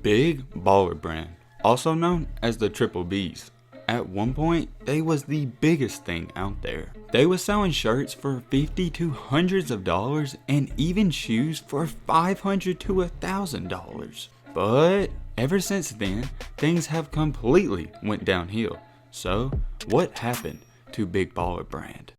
Big Baller Brand, also known as the Triple Bs. At one point, they was the biggest thing out there. They was selling shirts for $50 to hundreds of dollars and even shoes for $500 to $1,000. But ever since then, things have completely went downhill. So, what happened to Big Baller Brand?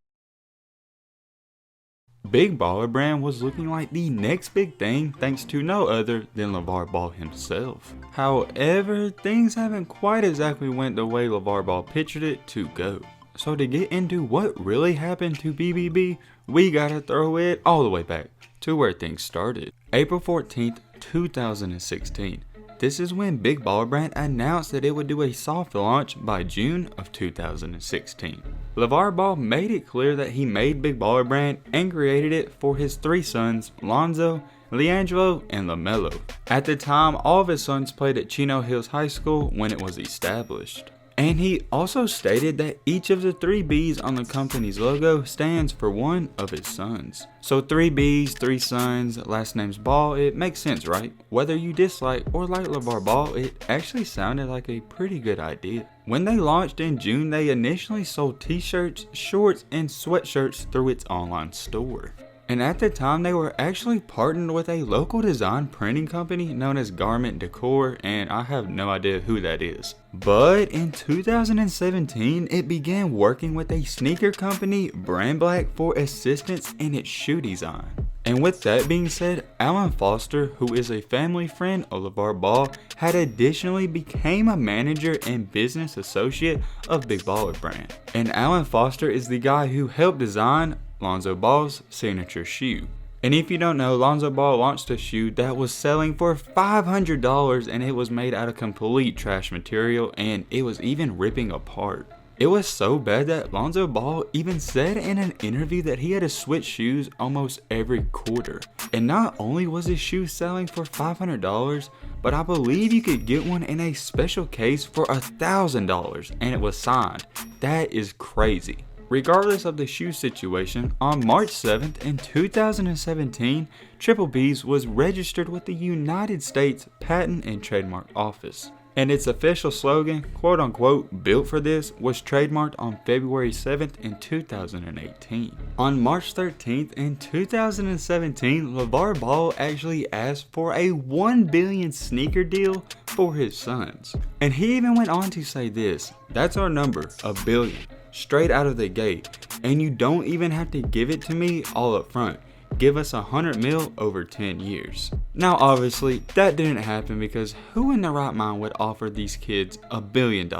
Big Baller Brand was looking like the next big thing thanks to no other than LeVar Ball himself. However, things haven't quite exactly went the way LeVar Ball pictured it to go. So to get into what really happened to BBB, we gotta throw it all the way back to where things started. April 14th, 2016. This is when Big Baller Brand announced that it would do a soft launch by June of 2016. LeVar Ball made it clear that he made Big Baller Brand and created it for his three sons, Lonzo, Leangelo, and LaMelo. At the time, all of his sons played at Chino Hills High School when it was established. And he also stated that each of the 3 Bs on the company's logo stands for one of his sons. So 3 Bs, 3 sons, last name's Ball, it makes sense, right? Whether you dislike or like LeVar Ball, it actually sounded like a pretty good idea. When they launched in June, they initially sold t-shirts, shorts, and sweatshirts through its online store. And at the time, they were actually partnered with a local design printing company known as Garment Decor, and I have no idea who that is. But in 2017, it began working with a sneaker company, Brand Black, for assistance in its shoe design. And with that being said, Alan Foster, who is a family friend of LeVar Ball, had additionally became a manager and business associate of Big Baller Brand. And Alan Foster is the guy who helped design Lonzo Ball's signature shoe. And if you don't know, Lonzo Ball launched a shoe that was selling for $500 and it was made out of complete trash material and it was even ripping apart. It was so bad that Lonzo Ball even said in an interview that he had to switch shoes almost every quarter. And not only was his shoe selling for $500, but I believe you could get one in a special case for $1,000 and it was signed. That is crazy. Regardless of the shoe situation, on March 7th in 2017, Triple B's was registered with the United States Patent and Trademark Office. And its official slogan, quote unquote, built for this, was trademarked on February 7th in 2018. On March 13th in 2017, LeVar Ball actually asked for a $1 billion sneaker deal for his sons. And he even went on to say this, that's our number, $1 billion. Straight out of the gate, and you don't even have to give it to me all up front. Give us $100 million over 10 years. Now obviously that didn't happen because who in their right mind would offer these kids $1 billion?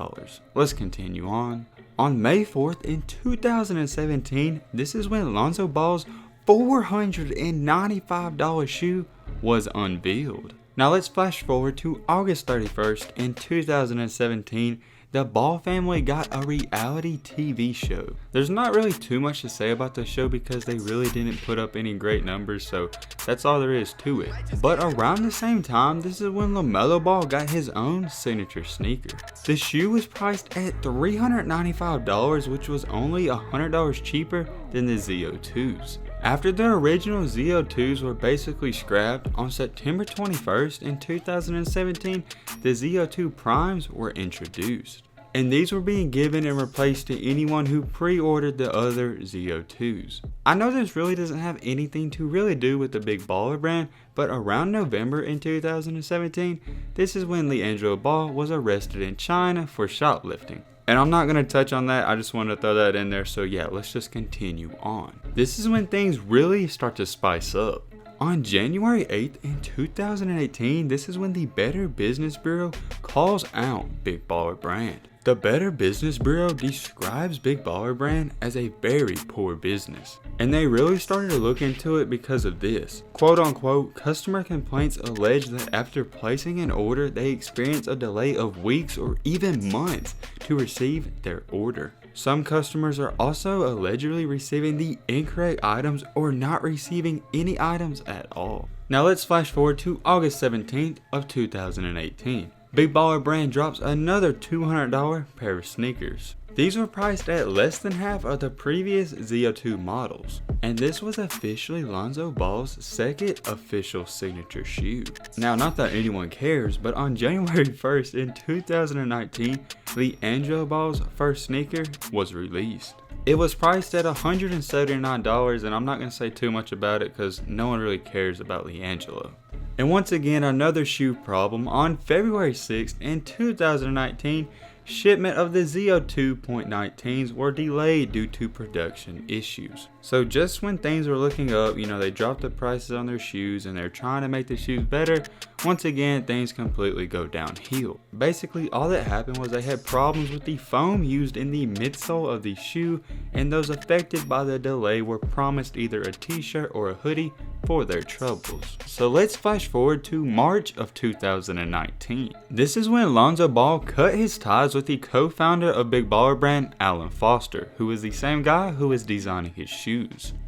Let's continue on. On May 4th in 2017, this is when Lonzo Ball's $495 shoe was unveiled. Now let's flash forward to August 31st in 2017. The Ball family got a reality TV show. There's not really too much to say about the show because they really didn't put up any great numbers, so that's all there is to it. But around the same time, this is when LaMelo Ball got his own signature sneaker. The shoe was priced at $395, which was only $100 cheaper than the ZO2s. After the original ZO2s were basically scrapped, on September 21st in 2017, the ZO2 Primes were introduced. And these were being given and replaced to anyone who pre-ordered the other ZO2s. I know this really doesn't have anything to really do with the Big Baller Brand, but around November in 2017, this is when Leangelo Ball was arrested in China for shoplifting. And I'm not going to touch on that, I just wanted to throw that in there, so yeah, let's just continue on. This is when things really start to spice up. On January 8th in 2018, this is when the Better Business Bureau calls out Big Baller Brand. The Better Business Bureau describes Big Baller Brand as a very poor business. And they really started to look into it because of this. Quote unquote, customer complaints allege that after placing an order, they experience a delay of weeks or even months to receive their order. Some customers are also allegedly receiving the incorrect items or not receiving any items at all. Now let's flash forward to August 17th of 2018. Big Baller Brand drops another $200 pair of sneakers. These were priced at less than half of the previous ZO2 models, and this was officially Lonzo Ball's second official signature shoe. Now, not that anyone cares, but on January 1st in 2019, LiAngelo Ball's first sneaker was released. It was priced at $179, and I'm not going to say too much about it because no one really cares about LiAngelo. And once again, another shoe problem. On February 6th in 2019, shipment of the ZO2.19s were delayed due to production issues. So just when things were looking up, they dropped the prices on their shoes and they're trying to make the shoes better, once again things completely go downhill. Basically all that happened was they had problems with the foam used in the midsole of the shoe, and those affected by the delay were promised either a t-shirt or a hoodie for their troubles. So let's flash forward to March of 2019. This is when Lonzo Ball cut his ties with the co-founder of Big Baller Brand, Alan Foster, who is the same guy who is designing his shoes.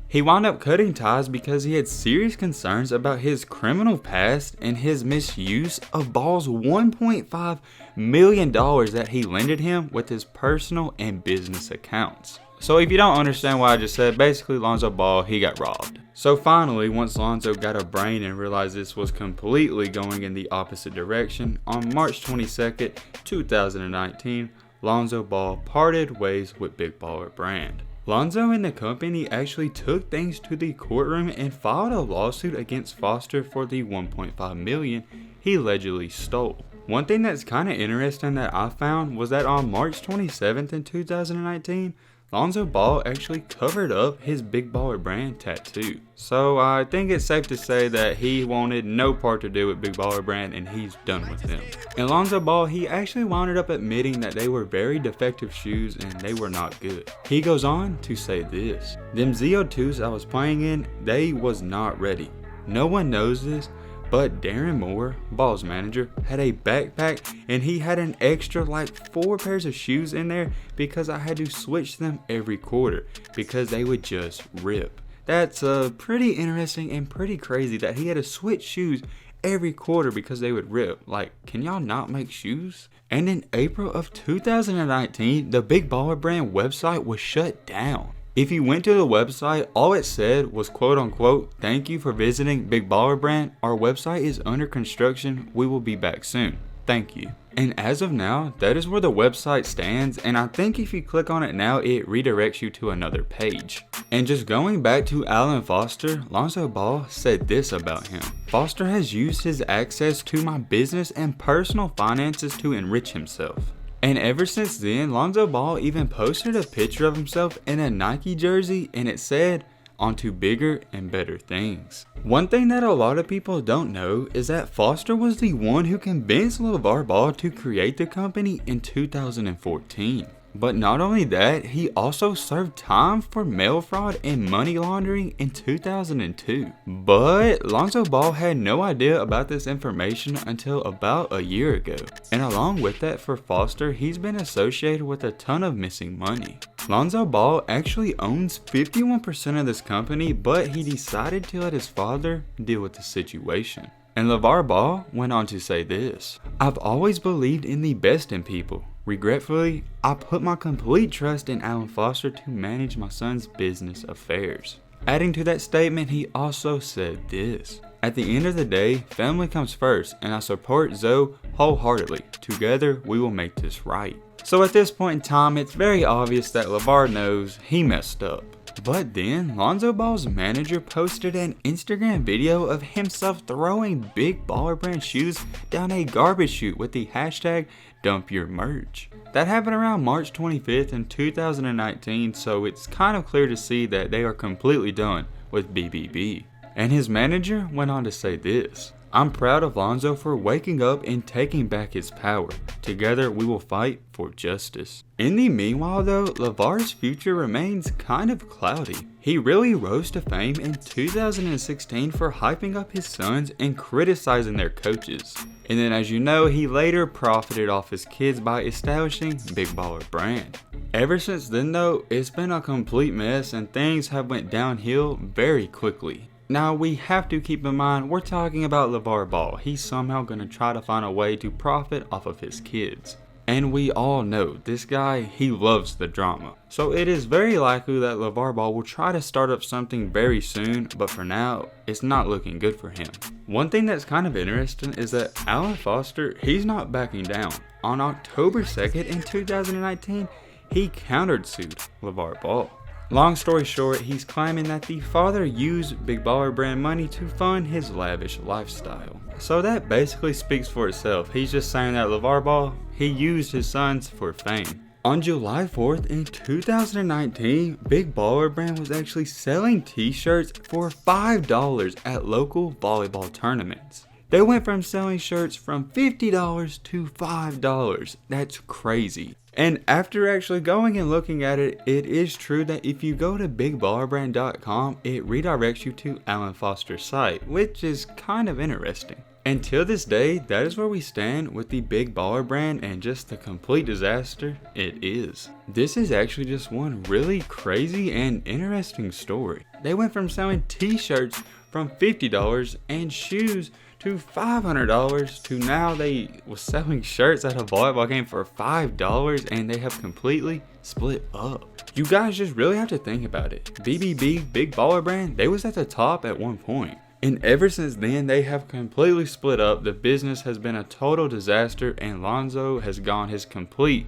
He wound up cutting ties because he had serious concerns about his criminal past and his misuse of Ball's $1.5 million that he lended him with his personal and business accounts. So if you don't understand what I just said, basically Lonzo Ball, he got robbed. So finally, once Lonzo got a brain and realized this was completely going in the opposite direction, on March 22nd, 2019, Lonzo Ball parted ways with Big Baller Brand. Lonzo and the company actually took things to the courtroom and filed a lawsuit against Foster for the $1.5 million he allegedly stole. One thing that's kind of interesting that I found was that on March 27th in 2019, Lonzo Ball actually covered up his Big Baller Brand tattoo. So I think it's safe to say that he wanted no part to do with Big Baller Brand and he's done with them. And Lonzo Ball, he actually wound up admitting that they were very defective shoes and they were not good. He goes on to say this: "Them ZO2s I was playing in, they was not ready. No one knows this, but Darren Moore, Ball's manager, had a backpack and he had an extra like 4 pairs of shoes in there because I had to switch them every quarter because they would just rip." That's pretty interesting and pretty crazy that he had to switch shoes every quarter because they would rip. Like, can y'all not make shoes? And in April of 2019, the Big Baller Brand website was shut down. If you went to the website, all it said was quote unquote, "Thank you for visiting Big Baller Brand. Our website is under construction. We will be back soon. Thank you." And as of now, that is where the website stands, and I think if you click on it now, it redirects you to another page. And just going back to Alan Foster, Lonzo Ball said this about him: "Foster has used his access to my business and personal finances to enrich himself." And ever since then, Lonzo Ball even posted a picture of himself in a Nike jersey and it said, "On to bigger and better things." One thing that a lot of people don't know is that Foster was the one who convinced LeVar Ball to create the company in 2014. But not only that, he also served time for mail fraud and money laundering in 2002. But Lonzo Ball had no idea about this information until about a year ago. And along with that, for Foster, he's been associated with a ton of missing money. Lonzo Ball actually owns 51% of this company, but he decided to let his father deal with the situation. And LeVar Ball went on to say this: "I've always believed in the best in people. Regretfully, I put my complete trust in Alan Foster to manage my son's business affairs." Adding to that statement, he also said this: "At the end of the day, family comes first, and I support Zoe wholeheartedly. Together, we will make this right." So at this point in time, it's very obvious that LeVar knows he messed up. But then, Lonzo Ball's manager posted an Instagram video of himself throwing Big Baller Brand shoes down a garbage chute with the hashtag #DumpYourMerch. That happened around March 25th in 2019, so it's kind of clear to see that they are completely done with BBB. And his manager went on to say this: "I'm proud of Lonzo for waking up and taking back his power. Together we will fight for justice." In the meanwhile though, LeVar's future remains kind of cloudy. He really rose to fame in 2016 for hyping up his sons and criticizing their coaches. And then, as you know, he later profited off his kids by establishing Big Baller Brand. Ever since then though, it's been a complete mess and things have went downhill very quickly. Now we have to keep in mind, we're talking about LeVar Ball. He's somehow going to try to find a way to profit off of his kids. And we all know this guy, he loves the drama. So it is very likely that LeVar Ball will try to start up something very soon, but for now, it's not looking good for him. One thing that's kind of interesting is that Alan Foster, he's not backing down. On October 2nd in 2019, he countersued LeVar Ball. Long story short, he's claiming that the father used Big Baller Brand money to fund his lavish lifestyle. So that basically speaks for itself. He's just saying that LeVar Ball, he used his sons for fame. On July 4th in 2019, Big Baller Brand was actually selling t-shirts for $5 at local volleyball tournaments. They went from selling shirts from $50 to $5. That's crazy. And after actually going and looking at it, it is true that if you go to bigballerbrand.com, it redirects you to Alan Foster's site, which is kind of interesting. Until this day, that is where we stand with the Big Baller Brand and just the complete disaster it is. This is actually just one really crazy and interesting story. They went from selling t-shirts from $50 and shoes to $500 to now they was selling shirts at a volleyball game for $5, and they have completely split up. You guys just really have to think about it. BBB, Big Baller Brand, they was at the top at one point. And ever since then, they have completely split up. The business has been a total disaster, and Lonzo has gone his complete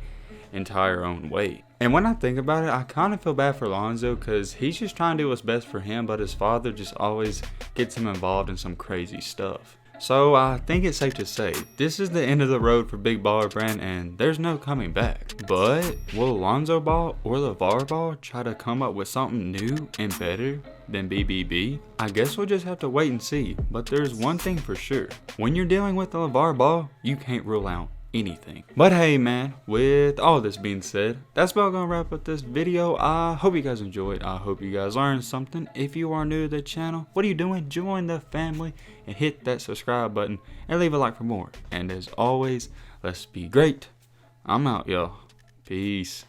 entire own way. And when I think about it, I kind of feel bad for Lonzo because he's just trying to do what's best for him, but his father just always gets him involved in some crazy stuff. So I think it's safe to say, this is the end of the road for Big Baller Brand and there's no coming back. But will Lonzo Ball or LeVar Ball try to come up with something new and better than BBB? I guess we'll just have to wait and see, but there's one thing for sure. When you're dealing with the LeVar Ball, you can't rule out anything. But hey man, with all this being said, that's about gonna wrap up this video. I hope you guys enjoyed. I hope you guys learned something. If you are new to the channel, what are you doing? Join the family and hit that subscribe button and leave a like for more. And as always, let's be great. I'm out, y'all. Peace.